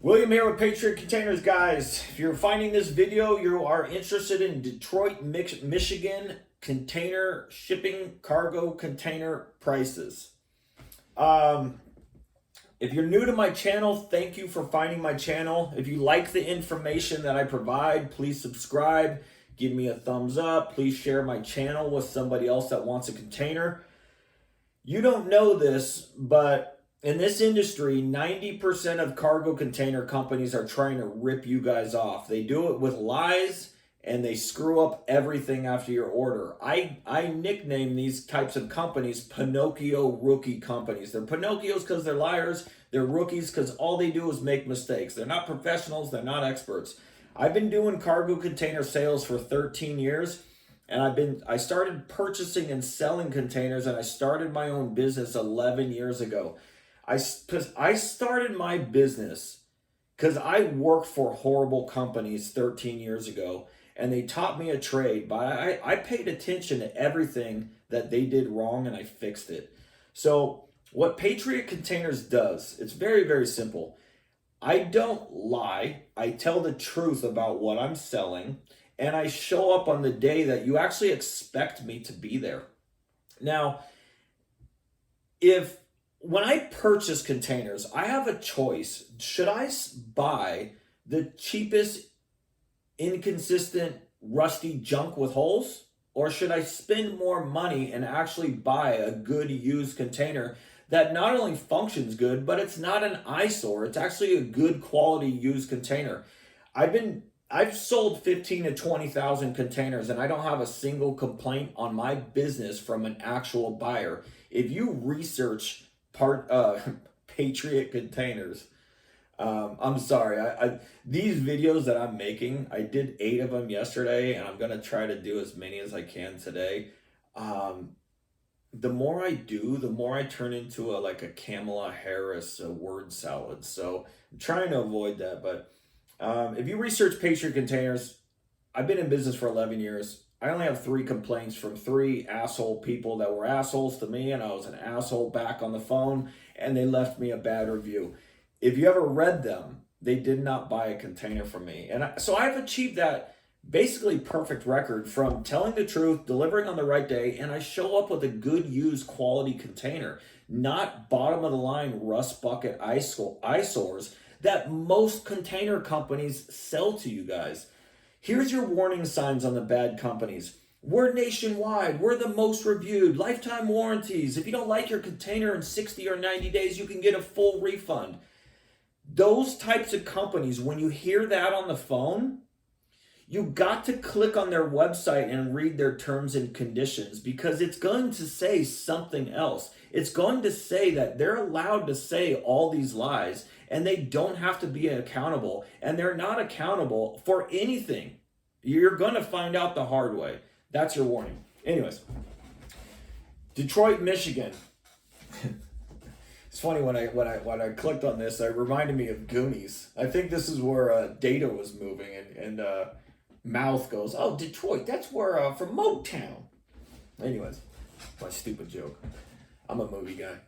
William here with Patriot Containers, guys. If you're finding this video, you are interested in Detroit, Michigan container shipping cargo container prices. If you're new to my channel, thank you for finding my channel. If you like the information that I provide, please subscribe, give me a thumbs up. Please share my channel with somebody else that wants a container. You don't know this, but in this industry, 90% of cargo container companies are trying to rip you guys off. They do it with lies and they screw up everything after your order. I nickname these types of companies Pinocchio rookie companies. They're Pinocchios because they're liars. They're rookies because all they do is make mistakes. They're not professionals. They're not experts. I've been doing cargo container sales for 13 years. And I started purchasing and selling containers, and I started my own business 11 years ago. I started my business because I worked for horrible companies 13 years ago, and they taught me a trade, but I paid attention to everything that they did wrong, and I fixed it. So what Patriot Containers does, it's very, very simple. I don't lie. I tell the truth about what I'm selling, and I show up on the day that you actually expect me to be there. Now, when I purchase containers, I have a choice. Should I buy the cheapest, inconsistent, rusty junk with holes? Or should I spend more money and actually buy a good used container that not only functions good, but it's not an eyesore? It's actually a good quality used container. I've sold 15 to 20,000 containers, and I don't have a single complaint on my business from an actual buyer. If you research Patriot Containers, I'm sorry, these videos that I'm making, I did 8 of them yesterday, and I'm gonna try to do as many as I can today. The more I do, the more I turn into a Kamala Harris word salad. So I'm trying to avoid that, but if you research Patriot Containers, I've been in business for 11 years. I only have 3 complaints from 3 asshole people that were assholes to me, and I was an asshole back on the phone, and they left me a bad review. If you ever read them, they did not buy a container from me. So I've achieved that basically perfect record from telling the truth, delivering on the right day, and I show up with a good used quality container, not bottom of the line rust bucket eyesores that most container companies sell to you guys. Here's your warning signs on the bad companies. We're nationwide. We're the most reviewed. Lifetime warranties. If you don't like your container in 60 or 90 days, you can get a full refund. Those types of companies, when you hear that on the phone, you got to click on their website and read their terms and conditions, because it's going to say something else. It's going to say that they're allowed to say all these lies and they don't have to be accountable, and they're not accountable for anything. You're going to find out the hard way. That's your warning. Anyways, Detroit, Michigan. It's funny when I clicked on this, it reminded me of Goonies. I think this is where Data was moving, and Mouth goes, "Oh, Detroit, that's where from Motown." Anyways, my stupid joke. I'm a movie guy.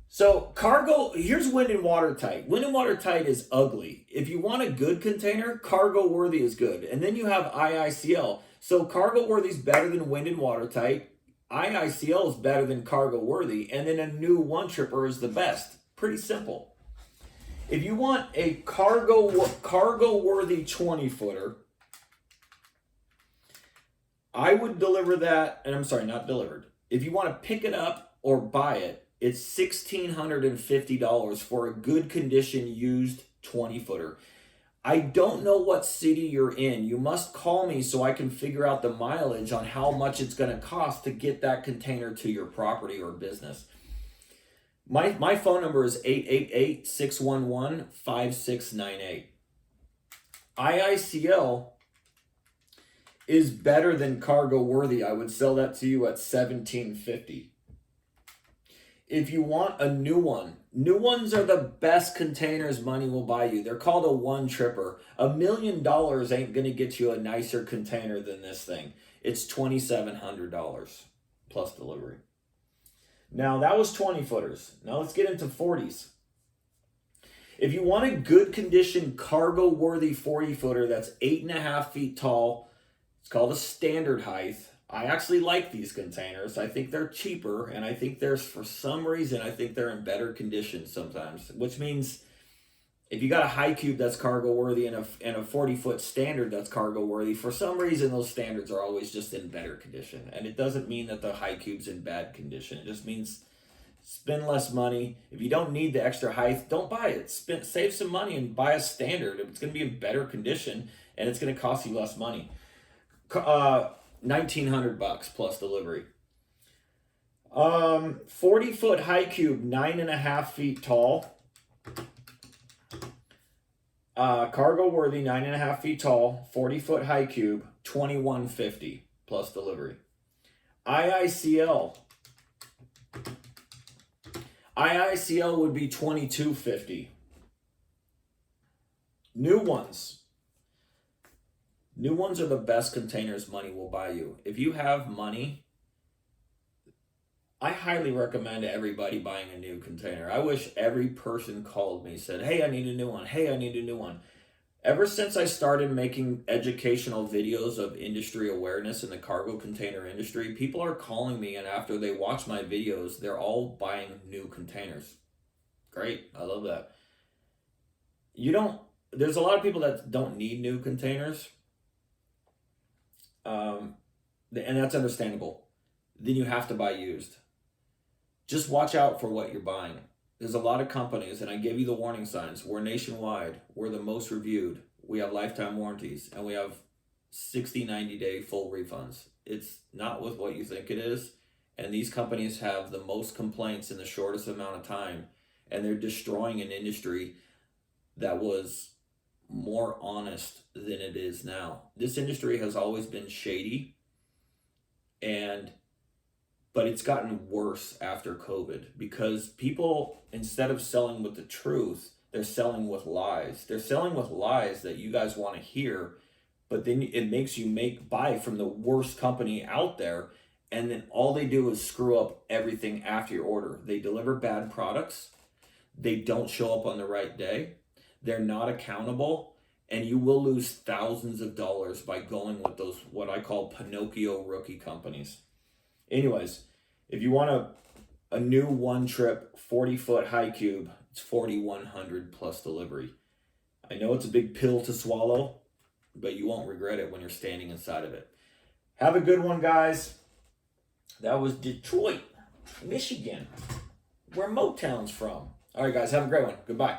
So cargo, here's wind and watertight. Wind and watertight is ugly. If you want a good container, cargo worthy is good. And then you have IICL. So cargo worthy is better than wind and watertight. IICL is better than cargo worthy. And then a new one tripper is the best. Pretty simple. If you want a cargo worthy 20-footer, I would deliver that, and I'm sorry, not delivered. If you want to pick it up or buy it, it's $1,650 for a good condition used 20-footer. I don't know what city you're in. You must call me so I can figure out the mileage on how much it's going to cost to get that container to your property or business. My phone number is 888-611-5698. IICL is better than cargo worthy. I would sell that to you at $1,750. If you want a new one, new ones are the best containers money will buy you. They're called a one tripper. $1 million ain't going to get you a nicer container than this thing. It's $2,700 plus delivery. Now that was 20 footers. Now let's get into 40s. If you want a good condition, cargo worthy 40 footer that's 8.5 feet tall, it's called a standard height. I actually like these containers. I think they're cheaper, and I think for some reason, I think they're in better condition sometimes, which means if you got a high cube that's cargo worthy and a 40-foot standard that's cargo worthy, for some reason those standards are always just in better condition. And it doesn't mean that the high cube's in bad condition. It just means spend less money. If you don't need the extra height, don't buy it. Save some money and buy a standard. It's going to be in better condition and it's going to cost you less money. $1,900 plus delivery. 40-foot high cube, 9.5 feet tall. Cargo worthy, 9.5 feet tall, 40-foot high cube, $2,150 plus delivery. IICL. IICL would be $2,250. New ones. New ones are the best containers money will buy you. If you have money, I highly recommend everybody buying a new container. I wish every person called me, said, hey, I need a new one. Hey, I need a new one. Ever since I started making educational videos of industry awareness in the cargo container industry, people are calling me, and after they watch my videos, they're all buying new containers. Great. I love that. There's a lot of people that don't need new containers. And that's understandable. Then you have to buy used. Just watch out for what you're buying. There's a lot of companies, and I gave you the warning signs. We're nationwide. We're the most reviewed. We have lifetime warranties, and we have 60, 90-day full refunds. It's not with what you think it is, and these companies have the most complaints in the shortest amount of time, and they're destroying an industry that was more honest than it is now. This industry has always been shady, but it's gotten worse after COVID because people, instead of selling with the truth, they're selling with lies. They're selling with lies that you guys want to hear, but then it makes you buy from the worst company out there, and then all they do is screw up everything after your order. They deliver bad products. They don't show up on the right day. They're not accountable, and you will lose thousands of dollars by going with those, what I call Pinocchio rookie companies. Anyways, if you want a new one trip 40-foot high cube, it's $4,100 plus delivery. I know it's a big pill to swallow, but you won't regret it when you're standing inside of it. Have a good one, guys. That was Detroit, Michigan, where Motown's from. All right, guys, have a great one. Goodbye.